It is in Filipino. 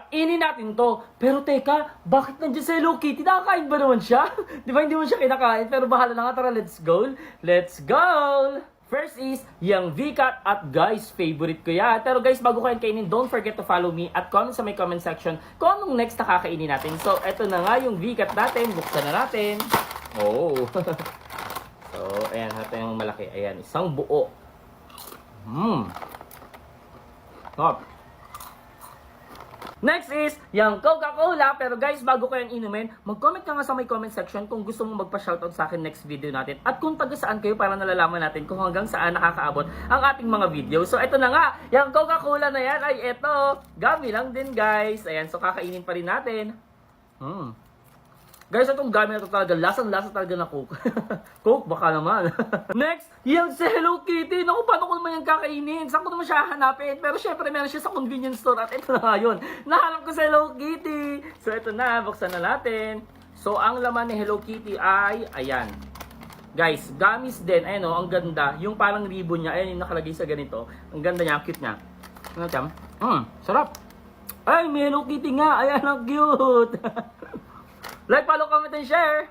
Kainin natin to. Pero teka, bakit nandiyan si Hello Kitty? Nakakain ba naman siya? Di ba hindi mo siya kinakain? Pero bahala na nga, tara, let's go. Let's go! First is, yung VCAT at guys, favorite ko yan. Pero guys, bago kayo kainin, don't forget to follow me at comment sa may comment section kung anong next na kakainin natin. So, eto na nga yung VCAT natin. Buksan na natin. Oh. So, ayan, natin yung malaki. Ayan, isang buo. Hop. Next is, yung Coca-Cola. Pero guys, bago ko yung inumin, mag-comment ka nga sa may comment section kung gusto mong magpa-shoutout sa akin next video natin. At kung taga saan kayo para nalalaman natin kung hanggang saan nakakaabot ang ating mga video. So, ito na nga, yung Coca-Cola na yan ay ito. Gummy lang din guys. Ayan, so kakainin pa rin natin. Guys, itong gummy na ito talaga, lasang-lasa talaga na Coke. Coke, baka naman. Next, yung si Hello Kitty. Naku, paano ko naman yung kakainin? Saan ko naman siya hanapin? Pero syempre, meron siya sa convenience store. At ito na nga yun. Nahanap ko si Hello Kitty. So, ito na. Buksan na natin. So, ang laman ni Hello Kitty ay, ayan. Guys, gummies din. Ayan o, ang ganda. Yung parang ribbon niya. Ayan yung nakalagay sa ganito. Ang ganda niya, ang cute niya. Ano tiyam? Sarap. Ay, may Hello Kitty nga. Ayan, ang cute. Like, follow, comment, and share.